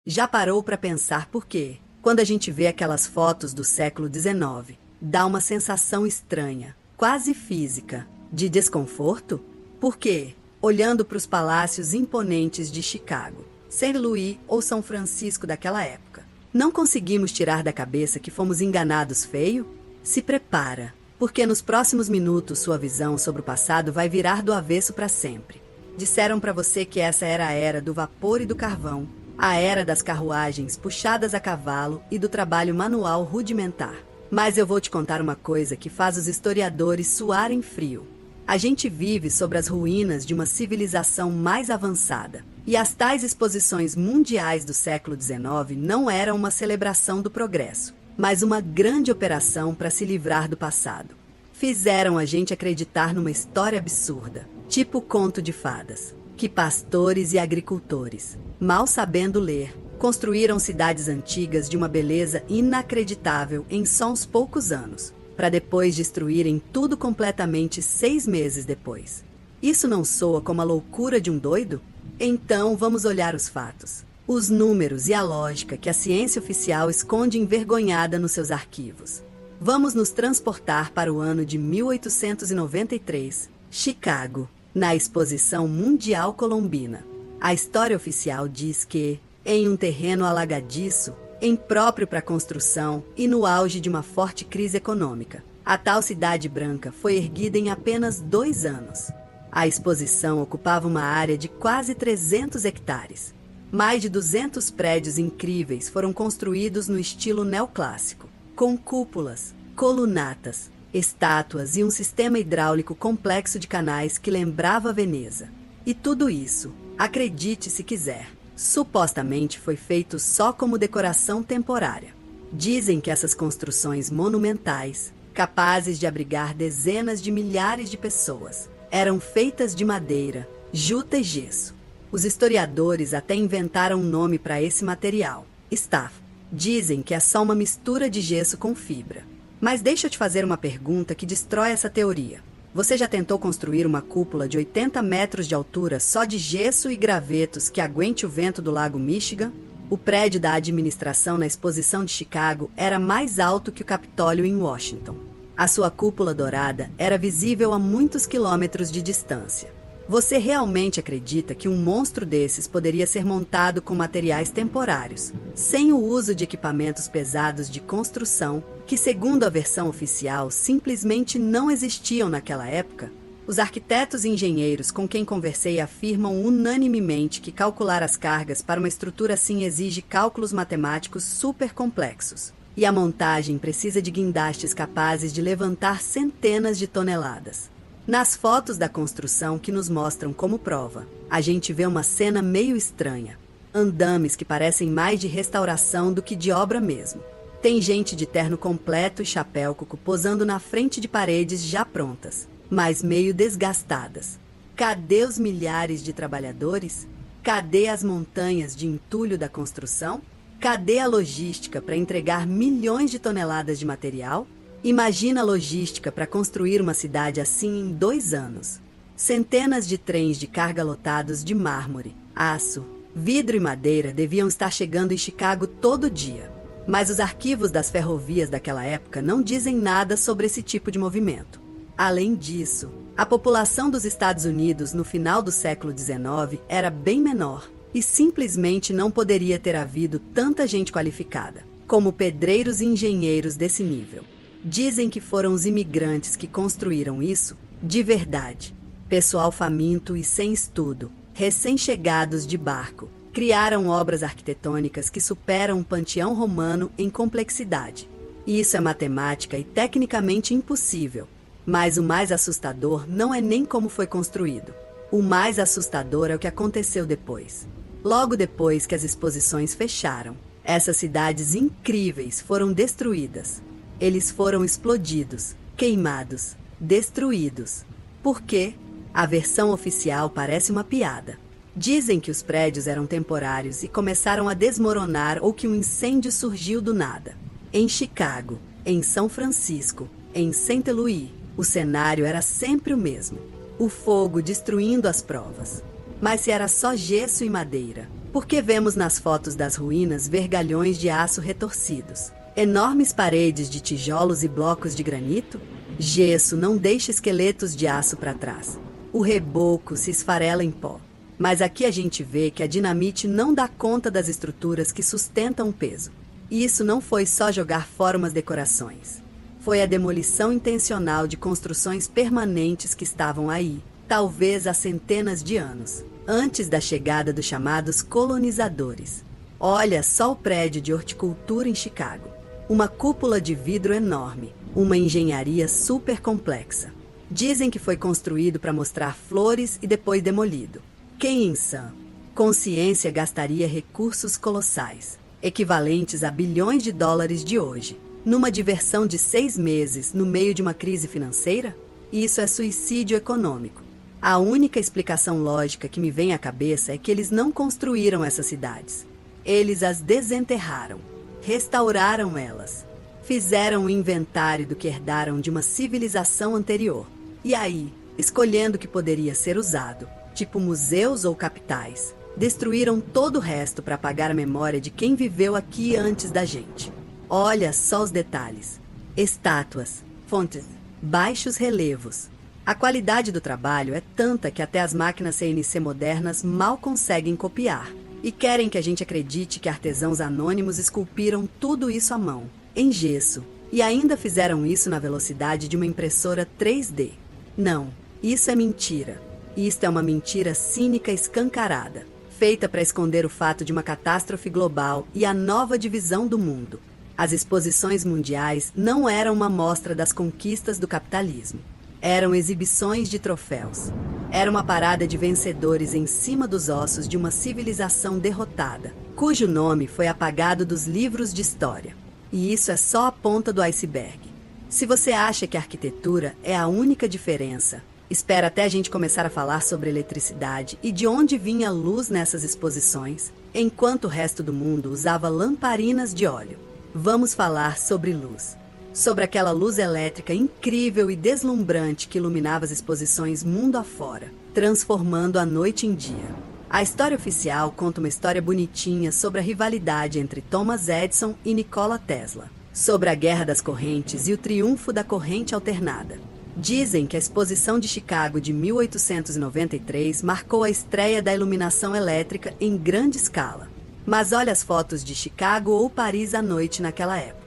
Já parou para pensar por quê? Quando a gente vê aquelas fotos do século XIX, dá uma sensação estranha, quase física, de desconforto? Por quê? Olhando para os palácios imponentes de Chicago, St. Louis ou São Francisco daquela época, não conseguimos tirar da cabeça que fomos enganados feio? Se prepara, porque nos próximos minutos sua visão sobre o passado vai virar do avesso para sempre. Disseram para você que essa era a era do vapor e do carvão, a era das carruagens puxadas a cavalo e do trabalho manual rudimentar. Mas eu vou te contar uma coisa que faz os historiadores suarem frio. A gente vive sobre as ruínas de uma civilização mais avançada. E as tais exposições mundiais do século XIX não eram uma celebração do progresso, mas uma grande operação para se livrar do passado. Fizeram a gente acreditar numa história absurda, tipo conto de fadas, que pastores e agricultores, mal sabendo ler, construíram cidades antigas de uma beleza inacreditável em só uns poucos anos, para depois destruírem tudo completamente 6 meses depois. Isso não soa como a loucura de um doido? Então vamos olhar os fatos, os números e a lógica que a ciência oficial esconde envergonhada nos seus arquivos. Vamos nos transportar para o ano de 1893, Chicago, na Exposição Mundial Colombina. A história oficial diz que, em um terreno alagadiço, impróprio para construção e no auge de uma forte crise econômica, a tal cidade branca foi erguida em apenas 2 anos. A exposição ocupava uma área de quase 300 hectares. Mais de 200 prédios incríveis foram construídos no estilo neoclássico, com cúpulas, colunatas, estátuas e um sistema hidráulico complexo de canais que lembrava Veneza. E tudo isso, acredite se quiser, supostamente foi feito só como decoração temporária. Dizem que essas construções monumentais, capazes de abrigar dezenas de milhares de pessoas, eram feitas de madeira, juta e gesso. Os historiadores até inventaram um nome para esse material, staff. Dizem que é só uma mistura de gesso com fibra. Mas deixa eu te fazer uma pergunta que destrói essa teoria. Você já tentou construir uma cúpula de 80 metros de altura só de gesso e gravetos que aguente o vento do Lago Michigan? O prédio da administração na Exposição de Chicago era mais alto que o Capitólio em Washington. A sua cúpula dourada era visível a muitos quilômetros de distância. Você realmente acredita que um monstro desses poderia ser montado com materiais temporários, sem o uso de equipamentos pesados de construção, que, segundo a versão oficial, simplesmente não existiam naquela época? Os arquitetos e engenheiros com quem conversei afirmam unanimemente que calcular as cargas para uma estrutura assim exige cálculos matemáticos super complexos. E a montagem precisa de guindastes capazes de levantar centenas de toneladas. Nas fotos da construção que nos mostram como prova, a gente vê uma cena meio estranha. Andames que parecem mais de restauração do que de obra mesmo. Tem gente de terno completo e chapéu coco posando na frente de paredes já prontas, mas meio desgastadas. Cadê os milhares de trabalhadores? Cadê as montanhas de entulho da construção? Cadê a logística para entregar milhões de toneladas de material? Imagina a logística para construir uma cidade assim em 2 anos. Centenas de trens de carga lotados de mármore, aço, vidro e madeira deviam estar chegando em Chicago todo dia. Mas os arquivos das ferrovias daquela época não dizem nada sobre esse tipo de movimento. Além disso, a população dos Estados Unidos no final do século XIX era bem menor e simplesmente não poderia ter havido tanta gente qualificada, como pedreiros e engenheiros desse nível. Dizem que foram os imigrantes que construíram isso de verdade. Pessoal faminto e sem estudo, recém-chegados de barco, criaram obras arquitetônicas que superam o panteão romano em complexidade. Isso é matemática e tecnicamente impossível. Mas o mais assustador não é nem como foi construído. O mais assustador é o que aconteceu depois. Logo depois que as exposições fecharam, essas cidades incríveis foram destruídas. Eles foram explodidos, queimados, destruídos. Por quê? A versão oficial parece uma piada. Dizem que os prédios eram temporários e começaram a desmoronar ou que um incêndio surgiu do nada. Em Chicago, em São Francisco, em St. Louis, o cenário era sempre o mesmo. O fogo destruindo as provas. Mas se era só gesso e madeira, Porque vemos nas fotos das ruínas vergalhões de aço retorcidos, enormes paredes de tijolos e blocos de granito? Gesso não deixa esqueletos de aço para trás. O reboco se esfarela em pó. Mas aqui a gente vê que a dinamite não dá conta das estruturas que sustentam o peso. E isso não foi só jogar fora umas decorações. Foi a demolição intencional de construções permanentes que estavam aí, talvez há centenas de anos, antes da chegada dos chamados colonizadores. Olha só o prédio de horticultura em Chicago. Uma cúpula de vidro enorme, uma engenharia super complexa. Dizem que foi construído para mostrar flores e depois demolido. Quem em sã consciência gastaria recursos colossais, equivalentes a bilhões de dólares de hoje, numa diversão de 6 meses no meio de uma crise financeira? Isso é suicídio econômico. A única explicação lógica que me vem à cabeça é que eles não construíram essas cidades. Eles as desenterraram, restauraram elas, fizeram um inventário do que herdaram de uma civilização anterior. E aí, escolhendo o que poderia ser usado, tipo museus ou capitais, destruíram todo o resto para apagar a memória de quem viveu aqui antes da gente. Olha só os detalhes. Estátuas, fontes, baixos relevos. A qualidade do trabalho é tanta que até as máquinas CNC modernas mal conseguem copiar. E querem que a gente acredite que artesãos anônimos esculpiram tudo isso à mão, em gesso, e ainda fizeram isso na velocidade de uma impressora 3D. Não, isso é mentira. Isto é uma mentira cínica escancarada, feita para esconder o fato de uma catástrofe global e a nova divisão do mundo. As exposições mundiais não eram uma amostra das conquistas do capitalismo. Eram exibições de troféus. Era uma parada de vencedores em cima dos ossos de uma civilização derrotada, cujo nome foi apagado dos livros de história. E isso é só a ponta do iceberg. Se você acha que a arquitetura é a única diferença, espera até a gente começar a falar sobre eletricidade e de onde vinha a luz nessas exposições, enquanto o resto do mundo usava lamparinas de óleo. Vamos falar sobre luz. Sobre aquela luz elétrica incrível e deslumbrante que iluminava as exposições mundo afora, transformando a noite em dia. A história oficial conta uma história bonitinha sobre a rivalidade entre Thomas Edison e Nikola Tesla, sobre a Guerra das Correntes e o triunfo da corrente alternada. Dizem que a exposição de Chicago de 1893 marcou a estreia da iluminação elétrica em grande escala. Mas olha as fotos de Chicago ou Paris à noite naquela época.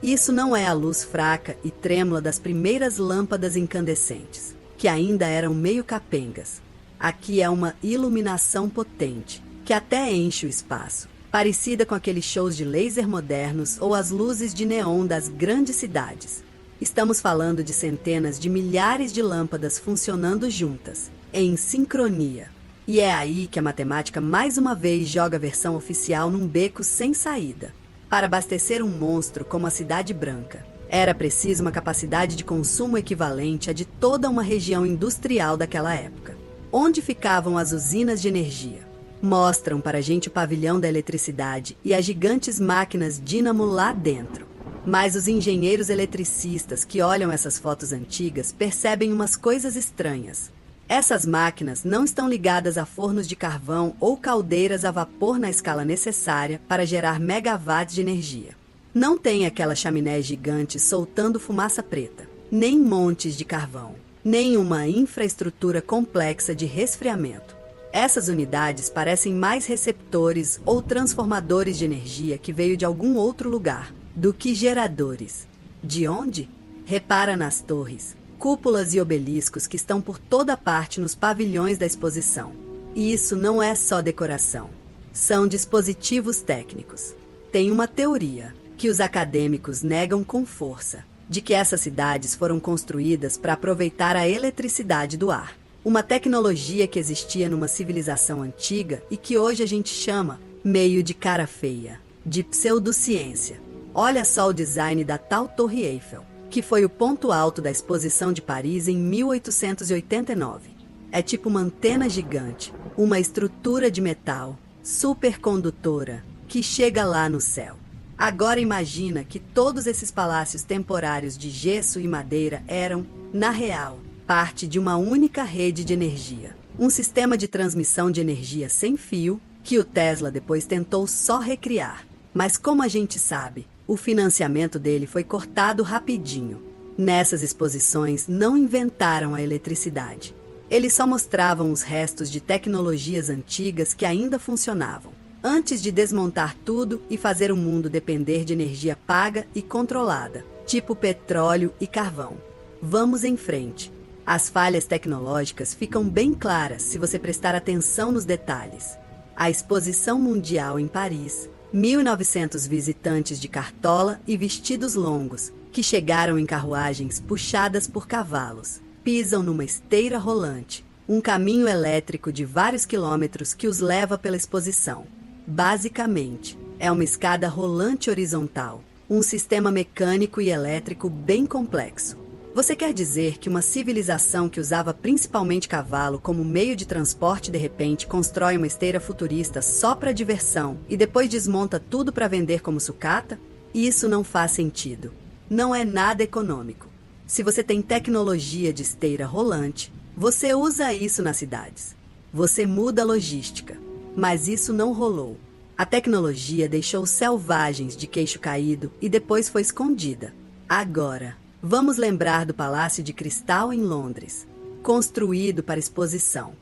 Isso não é a luz fraca e trêmula das primeiras lâmpadas incandescentes, que ainda eram meio capengas. Aqui é uma iluminação potente, que até enche o espaço, parecida com aqueles shows de laser modernos ou as luzes de neon das grandes cidades. Estamos falando de centenas de milhares de lâmpadas funcionando juntas, em sincronia. E é aí que a matemática mais uma vez joga a versão oficial num beco sem saída. Para abastecer um monstro como a Cidade Branca, era preciso uma capacidade de consumo equivalente à de toda uma região industrial daquela época. Onde ficavam as usinas de energia? Mostram para a gente o pavilhão da eletricidade e as gigantes máquinas dínamo lá dentro. Mas os engenheiros eletricistas que olham essas fotos antigas percebem umas coisas estranhas. Essas máquinas não estão ligadas a fornos de carvão ou caldeiras a vapor na escala necessária para gerar megawatts de energia. Não tem aquela chaminé gigante soltando fumaça preta, nem montes de carvão, nem uma infraestrutura complexa de resfriamento. Essas unidades parecem mais receptores ou transformadores de energia que veio de algum outro lugar, do que geradores. De onde? Repara nas torres, cúpulas e obeliscos que estão por toda parte nos pavilhões da exposição. E isso não é só decoração. São dispositivos técnicos. Tem uma teoria, que os acadêmicos negam com força, de que essas cidades foram construídas para aproveitar a eletricidade do ar. Uma tecnologia que existia numa civilização antiga e que hoje a gente chama, meio de cara feia, de pseudociência. Olha só o design da tal Torre Eiffel, que foi o ponto alto da exposição de Paris em 1889. É tipo uma antena gigante, uma estrutura de metal, supercondutora, que chega lá no céu. Agora imagina que todos esses palácios temporários de gesso e madeira eram, na real, parte de uma única rede de energia. Um sistema de transmissão de energia sem fio que o Tesla depois tentou só recriar. Mas como a gente sabe, o financiamento dele foi cortado rapidinho. Nessas exposições não inventaram a eletricidade. Eles só mostravam os restos de tecnologias antigas que ainda funcionavam, antes de desmontar tudo e fazer o mundo depender de energia paga e controlada, tipo petróleo e carvão. Vamos em frente. As falhas tecnológicas ficam bem claras se você prestar atenção nos detalhes. A Exposição Mundial em Paris, 1.900 visitantes de cartola e vestidos longos, que chegaram em carruagens puxadas por cavalos, pisam numa esteira rolante, um caminho elétrico de vários quilômetros que os leva pela exposição. Basicamente, é uma escada rolante horizontal, um sistema mecânico e elétrico bem complexo. Você quer dizer que uma civilização que usava principalmente cavalo como meio de transporte de repente constrói uma esteira futurista só para diversão e depois desmonta tudo para vender como sucata? Isso não faz sentido. Não é nada econômico. Se você tem tecnologia de esteira rolante, você usa isso nas cidades. Você muda a logística. Mas isso não rolou. A tecnologia deixou selvagens de queixo caído e depois foi escondida. Agora, vamos lembrar do Palácio de Cristal em Londres, construído para exposição,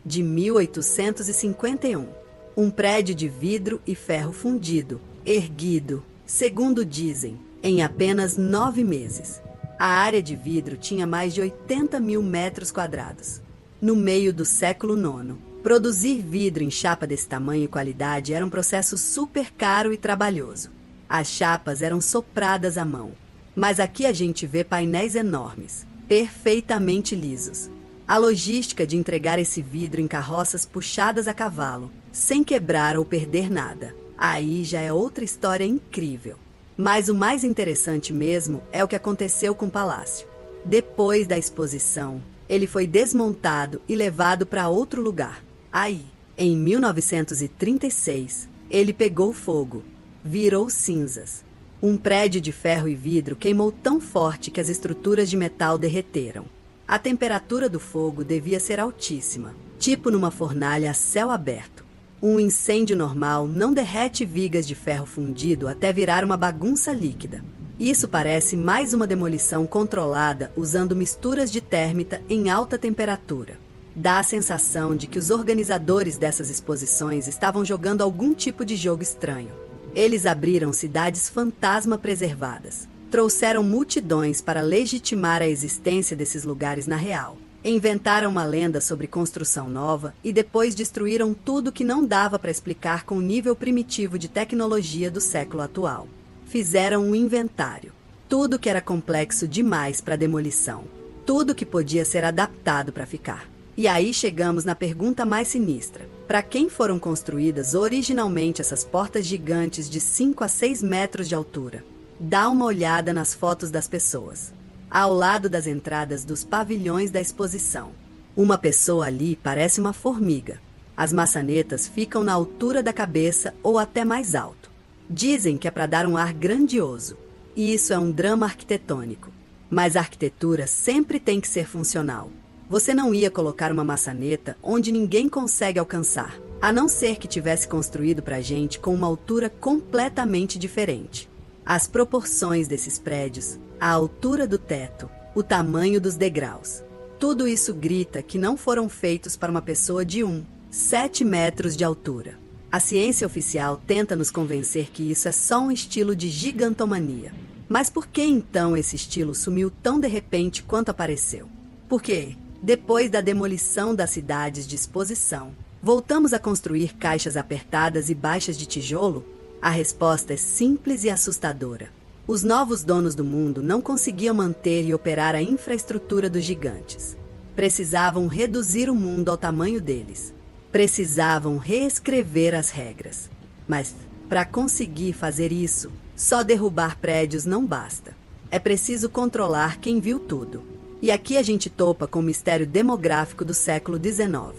de 1851. Um prédio de vidro e ferro fundido, erguido, segundo dizem, em apenas 9 meses. A área de vidro tinha mais de 80 mil metros quadrados. No meio do século IX, produzir vidro em chapa desse tamanho e qualidade era um processo super caro e trabalhoso. As chapas eram sopradas à mão. Mas aqui a gente vê painéis enormes, perfeitamente lisos. A logística de entregar esse vidro em carroças puxadas a cavalo, sem quebrar ou perder nada, aí já é outra história incrível. Mas o mais interessante mesmo é o que aconteceu com o palácio. Depois da exposição, ele foi desmontado e levado para outro lugar. Aí, em 1936, ele pegou fogo, virou cinzas. Um prédio de ferro e vidro queimou tão forte que as estruturas de metal derreteram. A temperatura do fogo devia ser altíssima, tipo numa fornalha a céu aberto. Um incêndio normal não derrete vigas de ferro fundido até virar uma bagunça líquida. Isso parece mais uma demolição controlada usando misturas de térmita em alta temperatura. Dá a sensação de que os organizadores dessas exposições estavam jogando algum tipo de jogo estranho. Eles abriram cidades fantasma preservadas, trouxeram multidões para legitimar a existência desses lugares na real, inventaram uma lenda sobre construção nova e depois destruíram tudo que não dava para explicar com o nível primitivo de tecnologia do século atual. Fizeram um inventário. Tudo que era complexo demais para demolição. Tudo que podia ser adaptado para ficar. E aí chegamos na pergunta mais sinistra. Para quem foram construídas originalmente essas portas gigantes de 5 a 6 metros de altura? Dá uma olhada nas fotos das pessoas. Ao lado das entradas dos pavilhões da exposição. Uma pessoa ali parece uma formiga. As maçanetas ficam na altura da cabeça ou até mais alto. Dizem que é para dar um ar grandioso. E isso é um drama arquitetônico. Mas a arquitetura sempre tem que ser funcional. Você não ia colocar uma maçaneta onde ninguém consegue alcançar, a não ser que tivesse construído para a gente com uma altura completamente diferente. As proporções desses prédios, a altura do teto, o tamanho dos degraus. Tudo isso grita que não foram feitos para uma pessoa de 7 metros de altura. A ciência oficial tenta nos convencer que isso é só um estilo de gigantomania. Mas por que então esse estilo sumiu tão de repente quanto apareceu? Por quê? Depois da demolição das cidades de exposição, voltamos a construir caixas apertadas e baixas de tijolo? A resposta é simples e assustadora. Os novos donos do mundo não conseguiam manter e operar a infraestrutura dos gigantes. Precisavam reduzir o mundo ao tamanho deles. Precisavam reescrever as regras. Mas, para conseguir fazer isso, só derrubar prédios não basta. É preciso controlar quem viu tudo. E aqui a gente topa com o mistério demográfico do século XIX.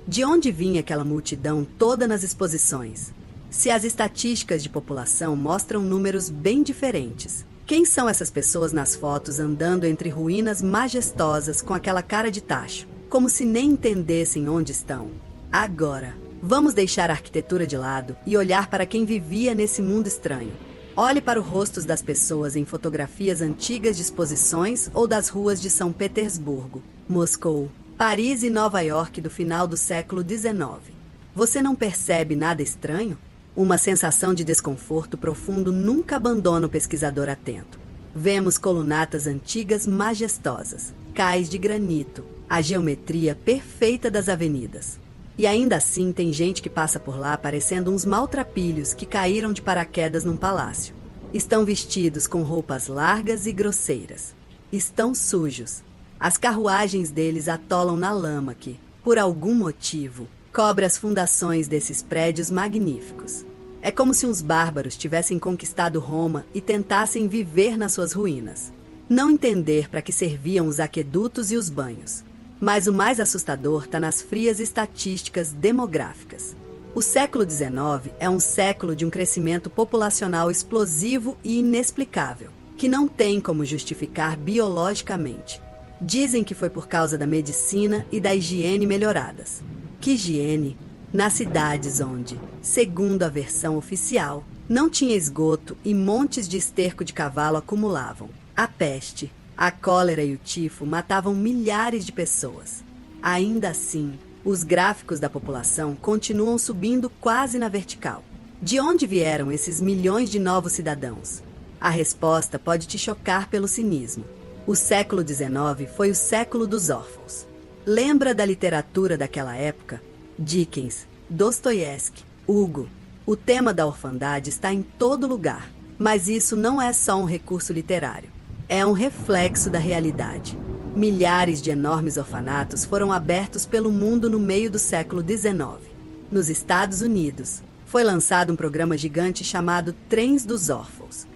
De onde vinha aquela multidão toda nas exposições? Se as estatísticas de população mostram números bem diferentes, quem são essas pessoas nas fotos andando entre ruínas majestosas com aquela cara de tacho, como se nem entendessem onde estão? Agora, Vamos deixar a arquitetura de lado e olhar para quem vivia nesse mundo estranho. Olhe para os rostos das pessoas em fotografias antigas de exposições ou das ruas de São Petersburgo, Moscou, Paris e Nova York do final do século XIX. Você não percebe nada estranho? Uma sensação de desconforto profundo nunca abandona o pesquisador atento. Vemos colunatas antigas majestosas, cais de granito, a geometria perfeita das avenidas. E ainda assim tem gente que passa por lá parecendo uns maltrapilhos que caíram de paraquedas num palácio. Estão vestidos com roupas largas e grosseiras. Estão sujos. As carruagens deles atolam na lama que, por algum motivo, cobre as fundações desses prédios magníficos. É como se uns bárbaros tivessem conquistado Roma e tentassem viver nas suas ruínas. Não entender para que serviam os aquedutos e os banhos. Mas o mais assustador está nas frias estatísticas demográficas. O século XIX é um século de um crescimento populacional explosivo e inexplicável, que não tem como justificar biologicamente. Dizem que foi por causa da medicina e da higiene melhoradas. Que higiene? Nas cidades onde, segundo a versão oficial, não tinha esgoto e montes de esterco de cavalo acumulavam. A peste, a cólera e o tifo matavam milhares de pessoas. Ainda assim, os gráficos da população continuam subindo quase na vertical. De onde vieram esses milhões de novos cidadãos? A resposta pode te chocar pelo cinismo. O século XIX foi o século dos órfãos. Lembra da literatura daquela época? Dickens, Dostoiévski, Hugo. O tema da orfandade está em todo lugar, mas isso não é só um recurso literário. É um reflexo da realidade. Milhares de enormes orfanatos foram abertos pelo mundo no meio do século XIX. Nos Estados Unidos, foi lançado um programa gigante chamado Trens dos Órfãos.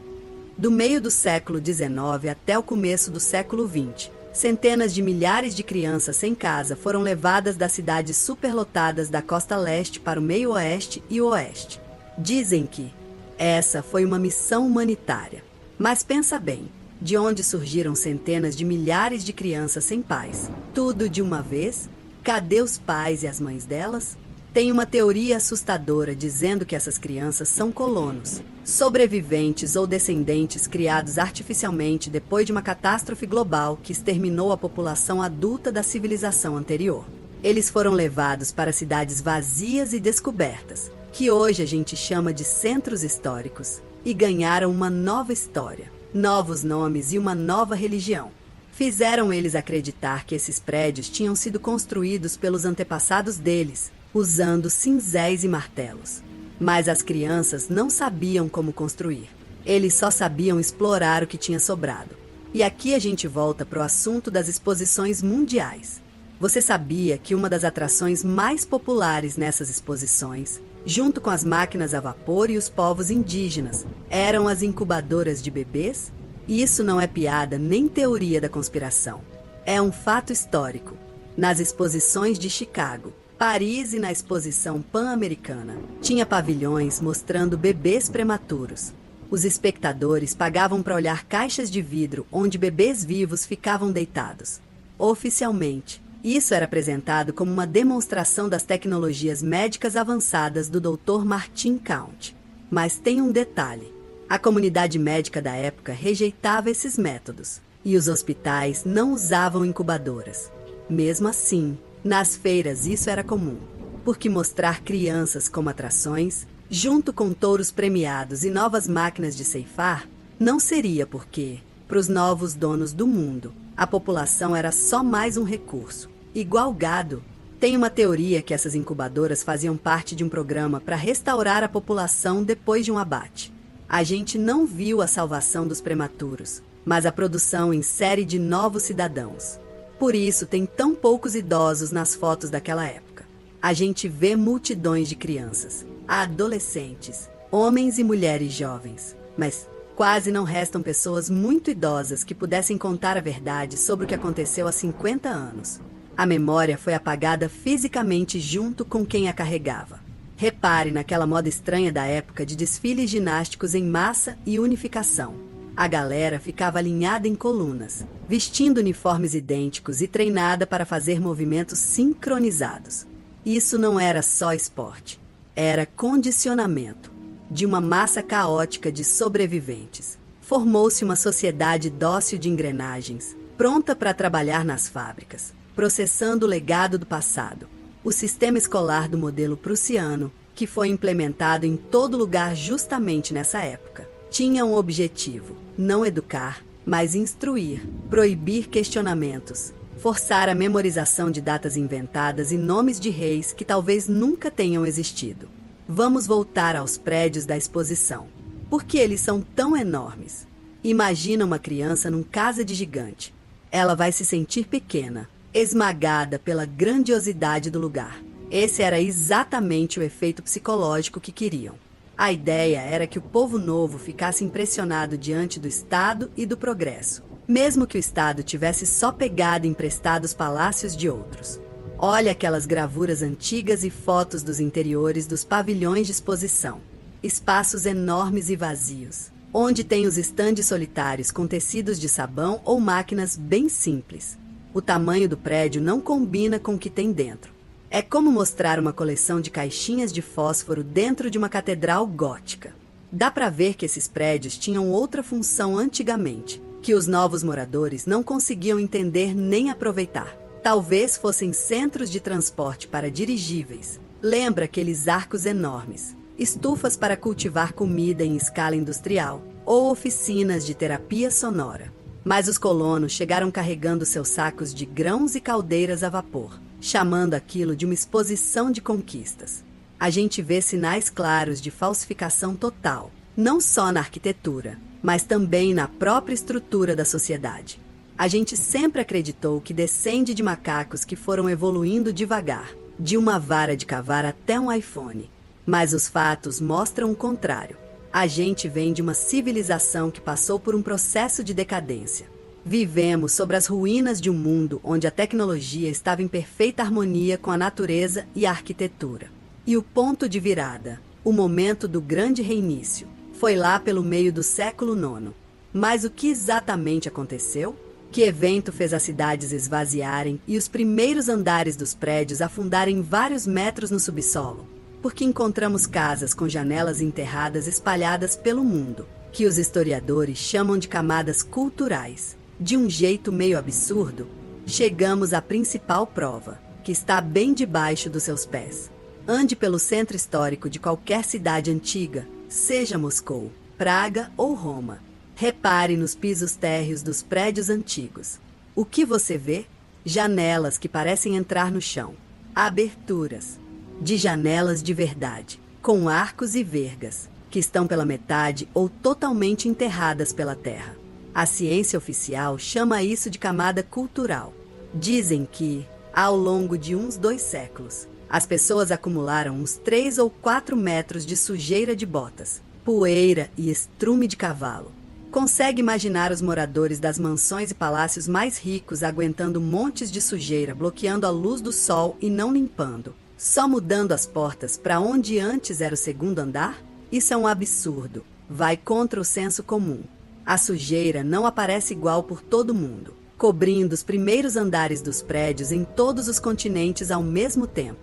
Do meio do século XIX até o começo do século XX, centenas de milhares de crianças sem casa foram levadas das cidades superlotadas da costa leste para o meio-oeste e o oeste. Dizem que essa foi uma missão humanitária. Mas pensa bem, de onde surgiram centenas de milhares de crianças sem pais? Tudo de uma vez? Cadê os pais e as mães delas? Tem uma teoria assustadora dizendo que essas crianças são colonos, sobreviventes ou descendentes criados artificialmente depois de uma catástrofe global que exterminou a população adulta da civilização anterior. Eles foram levados para cidades vazias e descobertas, que hoje a gente chama de centros históricos, e ganharam uma nova história, novos nomes e uma nova religião. Fizeram eles acreditar que esses prédios tinham sido construídos pelos antepassados deles, usando cinzéis e martelos. Mas as crianças não sabiam como construir. Eles só sabiam explorar o que tinha sobrado. E aqui a gente volta para o assunto das exposições mundiais. Você sabia que uma das atrações mais populares nessas exposições, junto com as máquinas a vapor e os povos indígenas, eram as incubadoras de bebês? E isso não é piada nem teoria da conspiração. É um fato histórico. Nas exposições de Chicago, Paris e na exposição pan-americana, tinha pavilhões mostrando bebês prematuros. Os espectadores pagavam para olhar caixas de vidro onde bebês vivos ficavam deitados. Oficialmente, isso era apresentado como uma demonstração das tecnologias médicas avançadas do Dr. Martin Count. Mas tem um detalhe. A comunidade médica da época rejeitava esses métodos, e os hospitais não usavam incubadoras. Mesmo assim, nas feiras isso era comum, porque mostrar crianças como atrações, junto com touros premiados e novas máquinas de ceifar, não seria porque, para os novos donos do mundo, a população era só mais um recurso. Igual gado, tem uma teoria que essas incubadoras faziam parte de um programa para restaurar a população depois de um abate. A gente não viu a salvação dos prematuros, mas a produção em série de novos cidadãos. Por isso tem tão poucos idosos nas fotos daquela época. A gente vê multidões de crianças, adolescentes, homens e mulheres jovens, mas quase não restam pessoas muito idosas que pudessem contar a verdade sobre o que aconteceu há 50 anos. A memória foi apagada fisicamente junto com quem a carregava. Repare naquela moda estranha da época de desfiles ginásticos em massa e unificação. A galera ficava alinhada em colunas, vestindo uniformes idênticos e treinada para fazer movimentos sincronizados. Isso não era só esporte. Era condicionamento. De uma massa caótica de sobreviventes, formou-se uma sociedade dócil de engrenagens, pronta para trabalhar nas fábricas, processando o legado do passado. O sistema escolar do modelo prussiano, que foi implementado em todo lugar justamente nessa época, tinha um objetivo: não educar, mas instruir, proibir questionamentos, forçar a memorização de datas inventadas e nomes de reis que talvez nunca tenham existido. Vamos voltar aos prédios da exposição. Por que eles são tão enormes? Imagina uma criança num casa de gigante. Ela vai se sentir pequena, esmagada pela grandiosidade do lugar. Esse era exatamente o efeito psicológico que queriam. A ideia era que o povo novo ficasse impressionado diante do Estado e do progresso, mesmo que o Estado tivesse só pegado e emprestado os palácios de outros. Olha aquelas gravuras antigas e fotos dos interiores dos pavilhões de exposição. Espaços enormes e vazios, onde tem os estandes solitários com tecidos de sabão ou máquinas bem simples. O tamanho do prédio não combina com o que tem dentro. É como mostrar uma coleção de caixinhas de fósforo dentro de uma catedral gótica. Dá para ver que esses prédios tinham outra função antigamente, que os novos moradores não conseguiam entender nem aproveitar. Talvez fossem centros de transporte para dirigíveis. Lembra aqueles arcos enormes, estufas para cultivar comida em escala industrial, ou oficinas de terapia sonora. Mas os colonos chegaram carregando seus sacos de grãos e caldeiras a vapor, chamando aquilo de uma exposição de conquistas. A gente vê sinais claros de falsificação total, não só na arquitetura, mas também na própria estrutura da sociedade. A gente sempre acreditou que descende de macacos que foram evoluindo devagar, de uma vara de cavar até um iPhone. Mas os fatos mostram o contrário. A gente vem de uma civilização que passou por um processo de decadência. Vivemos sobre as ruínas de um mundo onde a tecnologia estava em perfeita harmonia com a natureza e a arquitetura. E o ponto de virada, o momento do grande reinício, foi lá pelo meio do século IX. Mas o que exatamente aconteceu? Que evento fez as cidades esvaziarem e os primeiros andares dos prédios afundarem vários metros no subsolo? Porque encontramos casas com janelas enterradas espalhadas pelo mundo, que os historiadores chamam de camadas culturais. De um jeito meio absurdo, chegamos à principal prova, que está bem debaixo dos seus pés. Ande pelo centro histórico de qualquer cidade antiga, seja Moscou, Praga ou Roma. Repare nos pisos térreos dos prédios antigos. O que você vê? Janelas que parecem entrar no chão. Aberturas de janelas de verdade, com arcos e vergas, que estão pela metade ou totalmente enterradas pela terra. A ciência oficial chama isso de camada cultural. Dizem que, ao longo de uns 2 séculos, as pessoas acumularam uns 3 ou 4 metros de sujeira de botas, poeira e estrume de cavalo. Consegue imaginar os moradores das mansões e palácios mais ricos aguentando montes de sujeira, bloqueando a luz do sol e não limpando, só mudando as portas para onde antes era o segundo andar? Isso é um absurdo. Vai contra o senso comum. A sujeira não aparece igual por todo mundo, cobrindo os primeiros andares dos prédios em todos os continentes ao mesmo tempo.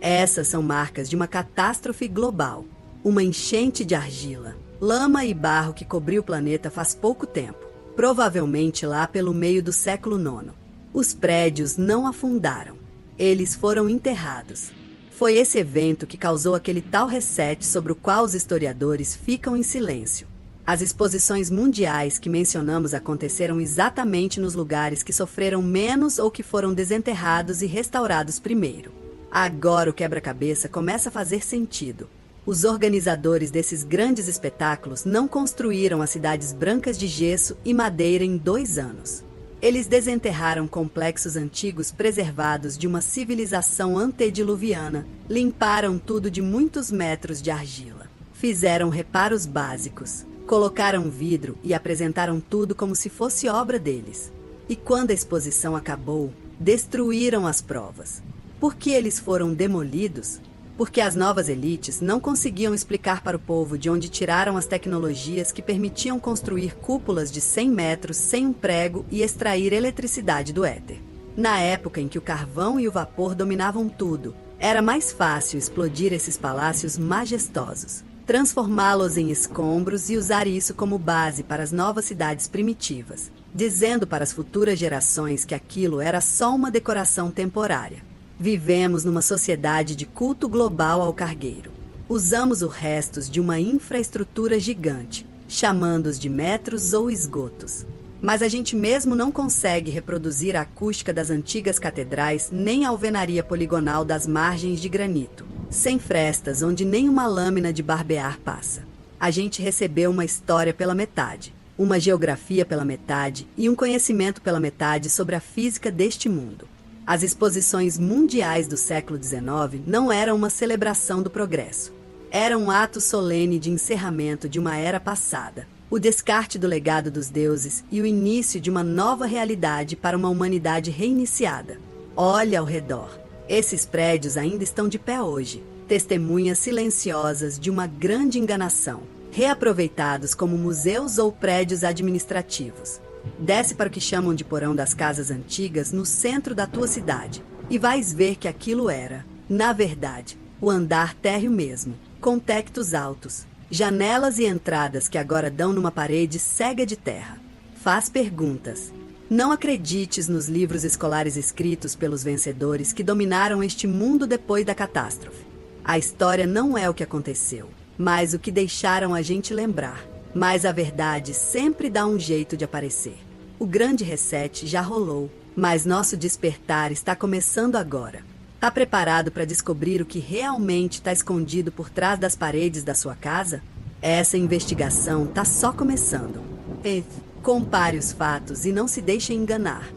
Essas são marcas de uma catástrofe global. Uma enchente de argila, lama e barro que cobriu o planeta faz pouco tempo, provavelmente lá pelo meio do século IX. Os prédios não afundaram. Eles foram enterrados. Foi esse evento que causou aquele tal reset sobre o qual os historiadores ficam em silêncio. As exposições mundiais que mencionamos aconteceram exatamente nos lugares que sofreram menos ou que foram desenterrados e restaurados primeiro. Agora o quebra-cabeça começa a fazer sentido. Os organizadores desses grandes espetáculos não construíram as cidades brancas de gesso e madeira em 2 anos. Eles desenterraram complexos antigos preservados de uma civilização antediluviana, limparam tudo de muitos metros de argila, fizeram reparos básicos, colocaram vidro e apresentaram tudo como se fosse obra deles. E quando a exposição acabou, destruíram as provas. Por que eles foram demolidos? Porque as novas elites não conseguiam explicar para o povo de onde tiraram as tecnologias que permitiam construir cúpulas de 100 metros sem um prego e extrair eletricidade do éter. Na época em que o carvão e o vapor dominavam tudo, Era mais fácil explodir esses palácios majestosos, transformá-los em escombros e usar isso como base para as novas cidades primitivas, dizendo para as futuras gerações que aquilo era só uma decoração temporária. Vivemos numa sociedade de culto global ao cargueiro. Usamos os restos de uma infraestrutura gigante, chamando-os de metros ou esgotos. Mas a gente mesmo não consegue reproduzir a acústica das antigas catedrais nem a alvenaria poligonal das margens de granito, sem frestas onde nenhuma lâmina de barbear passa. A gente recebeu uma história pela metade, uma geografia pela metade e um conhecimento pela metade sobre a física deste mundo. As exposições mundiais do século XIX não eram uma celebração do progresso. Era um ato solene de encerramento de uma era passada, o descarte do legado dos deuses e o início de uma nova realidade para uma humanidade reiniciada. Olha ao redor. Esses prédios ainda estão de pé hoje, testemunhas silenciosas de uma grande enganação, reaproveitados como museus ou prédios administrativos. Desce para o que chamam de porão das casas antigas no centro da tua cidade e vais ver que aquilo era, na verdade, o andar térreo mesmo, com tectos altos, janelas e entradas que agora dão numa parede cega de terra. Faz perguntas. Não acredites nos livros escolares escritos pelos vencedores que dominaram este mundo depois da catástrofe. A história não é o que aconteceu, mas o que deixaram a gente lembrar. Mas a verdade sempre dá um jeito de aparecer. O grande reset já rolou, mas nosso despertar está começando agora. Tá preparado para descobrir o que realmente está escondido por trás das paredes da sua casa? Essa investigação tá só começando. Compare os fatos e não se deixe enganar.